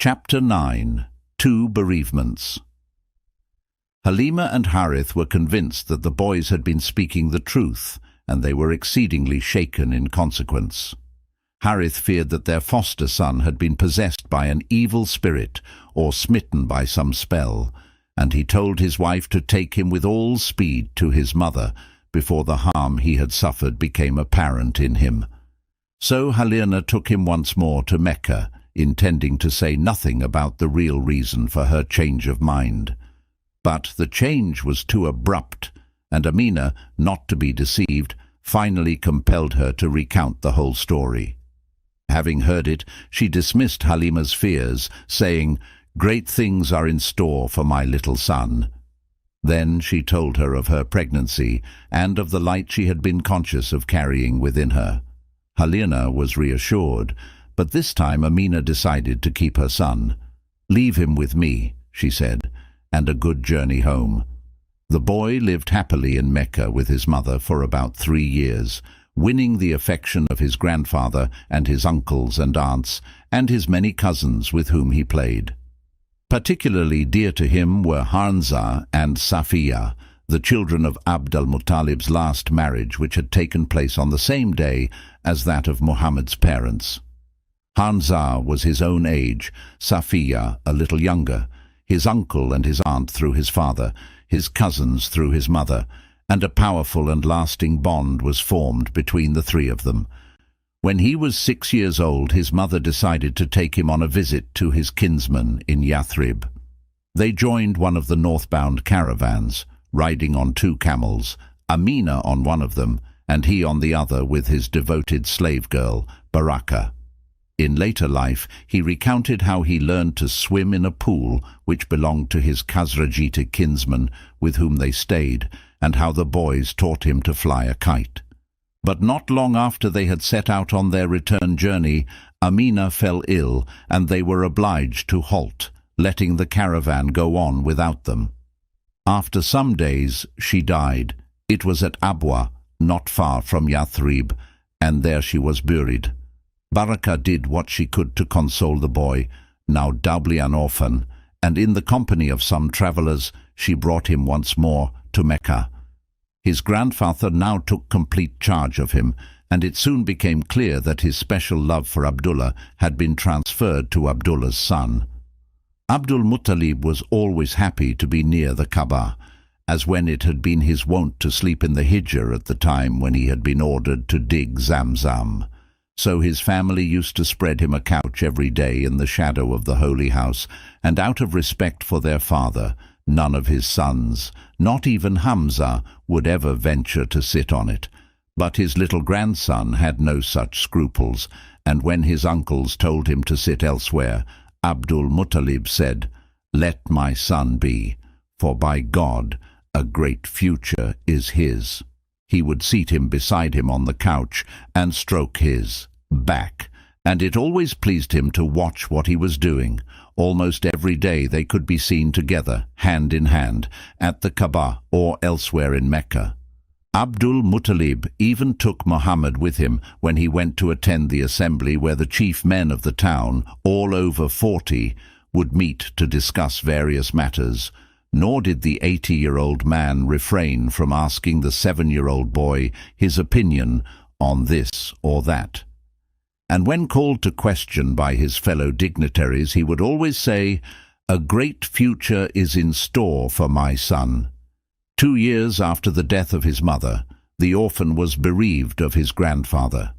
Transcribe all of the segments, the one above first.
Chapter 9. Two Bereavements. Halima and Harith were convinced that the boys had been speaking the truth, and they were exceedingly shaken in consequence. Harith feared that their foster son had been possessed by an evil spirit or smitten by some spell, and he told his wife to take him with all speed to his mother before the harm he had suffered became apparent in him. So Halima took him once more to Mecca, intending to say nothing about the real reason for her change of mind. But the change was too abrupt, and Amina, not to be deceived, finally compelled her to recount the whole story. Having heard it, she dismissed Halima's fears, saying, "Great things are in store for my little son." Then she told her of her pregnancy and of the light she had been conscious of carrying within her. Halima was reassured, but this time Amina decided to keep her son. "Leave him with me," she said, "and a good journey home." The boy lived happily in Mecca with his mother for about 3 years, winning the affection of his grandfather and his uncles and aunts and his many cousins with whom he played. Particularly dear to him were Hamza and Safiya, the children of Abd al-Muttalib's last marriage, which had taken place on the same day as that of Muhammad's parents. Hamza was his own age, Safiya a little younger, his uncle and his aunt through his father, his cousins through his mother, and a powerful and lasting bond was formed between the three of them. When he was 6 years old, his mother decided to take him on a visit to his kinsman in Yathrib. They joined one of the northbound caravans, riding on 2 camels, Amina on one of them, and he on the other with his devoted slave girl, Baraka. In later life, he recounted how he learned to swim in a pool which belonged to his Khazrajite kinsman with whom they stayed, and how the boys taught him to fly a kite. But not long after they had set out on their return journey, Amina fell ill, and they were obliged to halt, letting the caravan go on without them. After some days, she died. It was at Abwa, not far from Yathrib, and there she was buried. Baraka did what she could to console the boy, now doubly an orphan, and in the company of some travellers she brought him once more to Mecca. His grandfather now took complete charge of him, and it soon became clear that his special love for Abdullah had been transferred to Abdullah's son. Abdul Muttalib was always happy to be near the Kaaba, as when it had been his wont to sleep in the Hijr at the time when he had been ordered to dig Zamzam. So his family used to spread him a couch every day in the shadow of the holy house, and out of respect for their father, none of his sons, not even Hamza, would ever venture to sit on it. But his little grandson had no such scruples, and when his uncles told him to sit elsewhere, Abdul Muttalib said, "Let my son be, for by God, a great future is his." He would seat him beside him on the couch and stroke his back, and it always pleased him to watch what he was doing. Almost every day they could be seen together, hand in hand, at the Kaaba or elsewhere in Mecca. Abdul Muttalib even took Muhammad with him when he went to attend the assembly where the chief men of the town, all over 40, would meet to discuss various matters. Nor did the 80-year-old man refrain from asking the 7-year-old boy his opinion on this or that. And when called to question by his fellow dignitaries, he would always say, "A great future is in store for my son." 2 years after the death of his mother, the orphan was bereaved of his grandfather.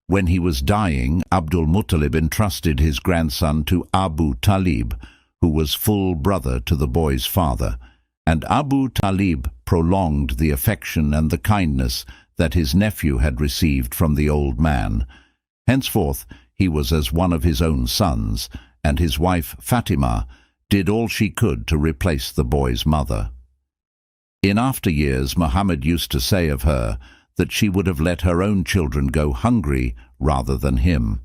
When he was dying, Abdul Muttalib entrusted his grandson to Abu Talib, who was full brother to the boy's father, and Abu Talib prolonged the affection and the kindness that his nephew had received from the old man. Henceforth he was as one of his own sons, and his wife Fatima did all she could to replace the boy's mother. In after years, Muhammad used to say of her that she would have let her own children go hungry rather than him.